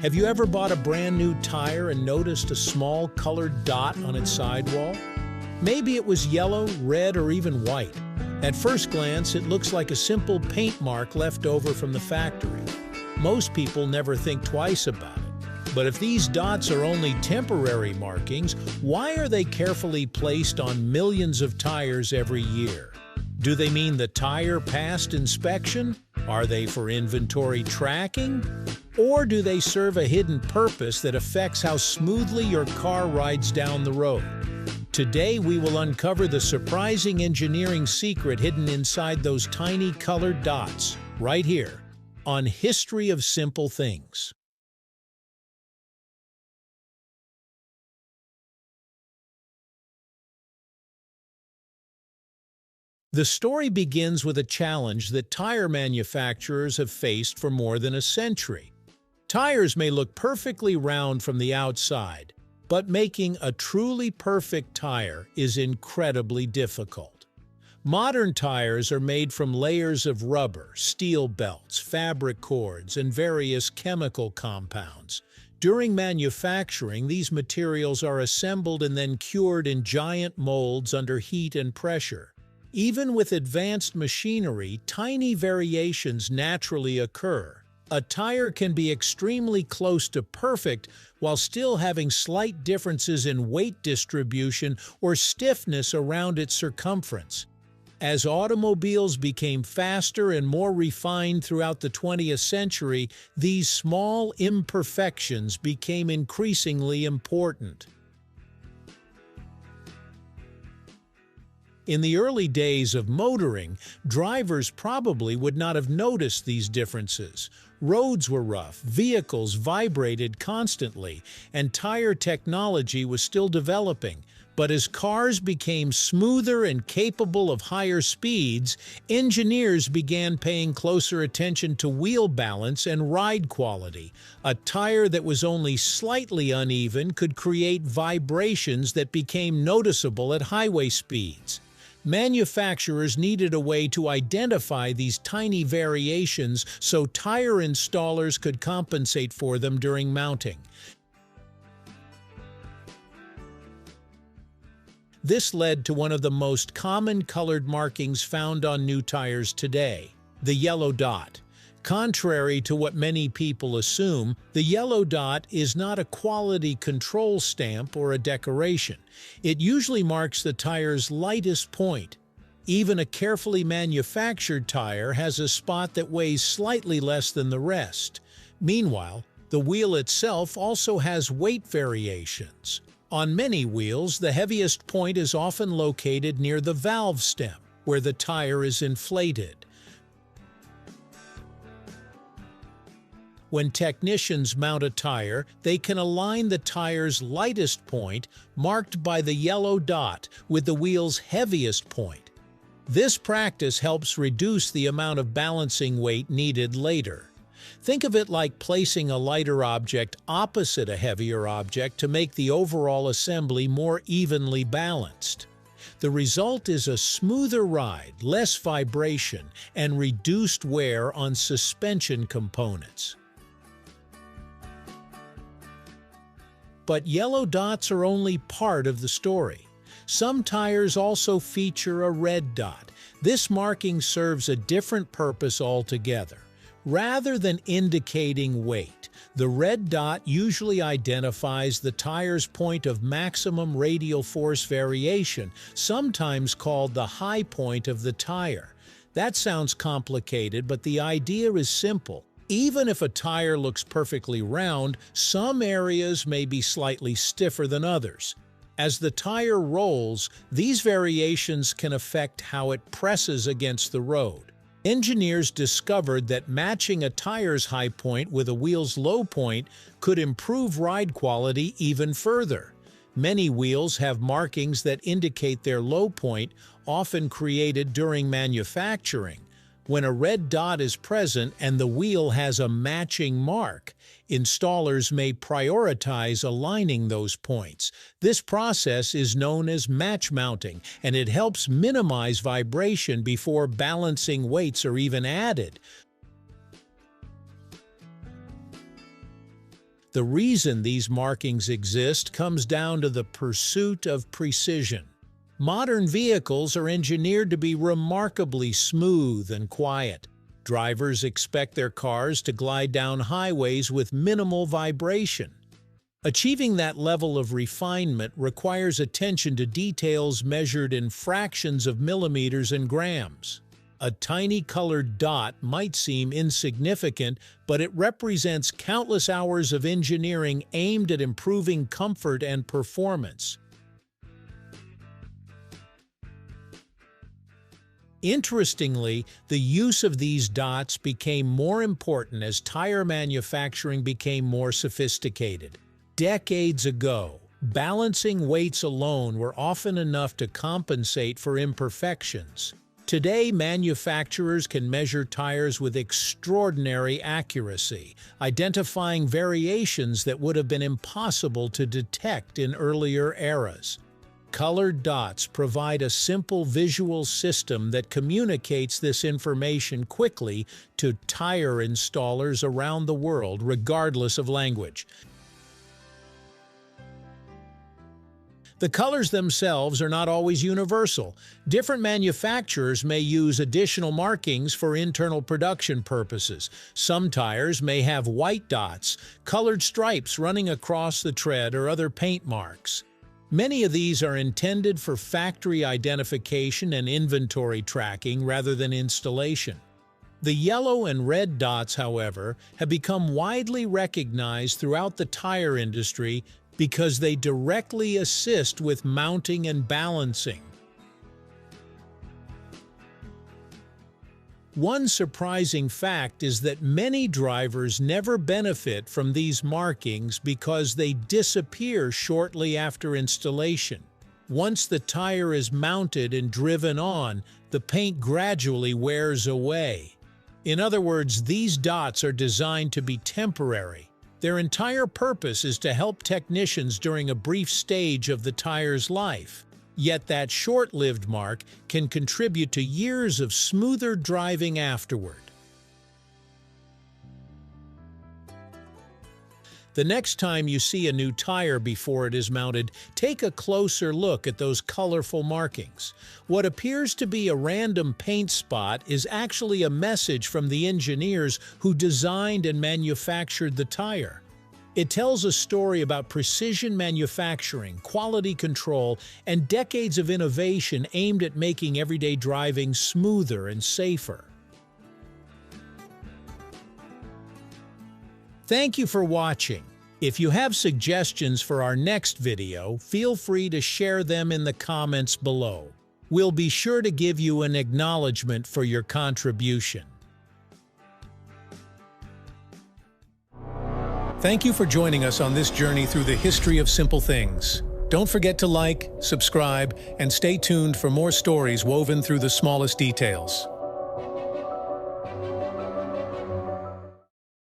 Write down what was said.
Have you ever bought a brand new tire and noticed a small colored dot on its sidewall? Maybe it was yellow, red, or even white. At first glance, it looks like a simple paint mark left over from the factory. Most people never think twice about it. But if these dots are only temporary markings, why are they carefully placed on millions of tires every year? Do they mean the tire passed inspection? Are they for inventory tracking? Or do they serve a hidden purpose that affects how smoothly your car rides down the road? Today we will uncover the surprising engineering secret hidden inside those tiny colored dots, right here, on History of Simple Things. The story begins with a challenge that tire manufacturers have faced for more than a century. Tires may look perfectly round from the outside, but making a truly perfect tire is incredibly difficult. Modern tires are made from layers of rubber, steel belts, fabric cords, and various chemical compounds. During manufacturing, these materials are assembled and then cured in giant molds under heat and pressure. Even with advanced machinery, tiny variations naturally occur. A tire can be extremely close to perfect while still having slight differences in weight distribution or stiffness around its circumference. As automobiles became faster and more refined throughout the 20th century, these small imperfections became increasingly important. In the early days of motoring, drivers probably would not have noticed these differences. Roads were rough, vehicles vibrated constantly, and tire technology was still developing. But as cars became smoother and capable of higher speeds, engineers began paying closer attention to wheel balance and ride quality. A tire that was only slightly uneven could create vibrations that became noticeable at highway speeds. Manufacturers needed a way to identify these tiny variations so tire installers could compensate for them during mounting. This led to one of the most common colored markings found on new tires today, the yellow dot. Contrary to what many people assume, the yellow dot is not a quality control stamp or a decoration. It usually marks the tire's lightest point. Even a carefully manufactured tire has a spot that weighs slightly less than the rest. Meanwhile, the wheel itself also has weight variations. On many wheels, the heaviest point is often located near the valve stem, where the tire is inflated. When technicians mount a tire, they can align the tire's lightest point, marked by the yellow dot, with the wheel's heaviest point. This practice helps reduce the amount of balancing weight needed later. Think of it like placing a lighter object opposite a heavier object to make the overall assembly more evenly balanced. The result is a smoother ride, less vibration, and reduced wear on suspension components. But yellow dots are only part of the story. Some tires also feature a red dot. This marking serves a different purpose altogether. Rather than indicating weight, the red dot usually identifies the tire's point of maximum radial force variation, sometimes called the high point of the tire. That sounds complicated, but the idea is simple. Even if a tire looks perfectly round, some areas may be slightly stiffer than others. As the tire rolls, these variations can affect how it presses against the road. Engineers discovered that matching a tire's high point with a wheel's low point could improve ride quality even further. Many wheels have markings that indicate their low point, often created during manufacturing. When a red dot is present and the wheel has a matching mark, installers may prioritize aligning those points. This process is known as match mounting, and it helps minimize vibration before balancing weights are even added. The reason these markings exist comes down to the pursuit of precision. Modern vehicles are engineered to be remarkably smooth and quiet. Drivers expect their cars to glide down highways with minimal vibration. Achieving that level of refinement requires attention to details measured in fractions of millimeters and grams. A tiny colored dot might seem insignificant, but it represents countless hours of engineering aimed at improving comfort and performance. Interestingly, the use of these dots became more important as tire manufacturing became more sophisticated. Decades ago, balancing weights alone were often enough to compensate for imperfections. Today, manufacturers can measure tires with extraordinary accuracy, identifying variations that would have been impossible to detect in earlier eras. Colored dots provide a simple visual system that communicates this information quickly to tire installers around the world, regardless of language. The colors themselves are not always universal. Different manufacturers may use additional markings for internal production purposes. Some tires may have white dots, colored stripes running across the tread, or other paint marks. Many of these are intended for factory identification and inventory tracking rather than installation. The yellow and red dots, however, have become widely recognized throughout the tire industry because they directly assist with mounting and balancing. One surprising fact is that many drivers never benefit from these markings because they disappear shortly after installation. Once the tire is mounted and driven on, the paint gradually wears away. In other words, these dots are designed to be temporary. Their entire purpose is to help technicians during a brief stage of the tire's life. Yet that short-lived mark can contribute to years of smoother driving afterward. The next time you see a new tire before it is mounted, take a closer look at those colorful markings. What appears to be a random paint spot is actually a message from the engineers who designed and manufactured the tire. It tells a story about precision manufacturing, quality control, and decades of innovation aimed at making everyday driving smoother and safer. Thank you for watching. If you have suggestions for our next video, feel free to share them in the comments below. We'll be sure to give you an acknowledgement for your contribution. Thank you for joining us on this journey through the history of simple things. Don't forget to like, subscribe, and stay tuned for more stories woven through the smallest details.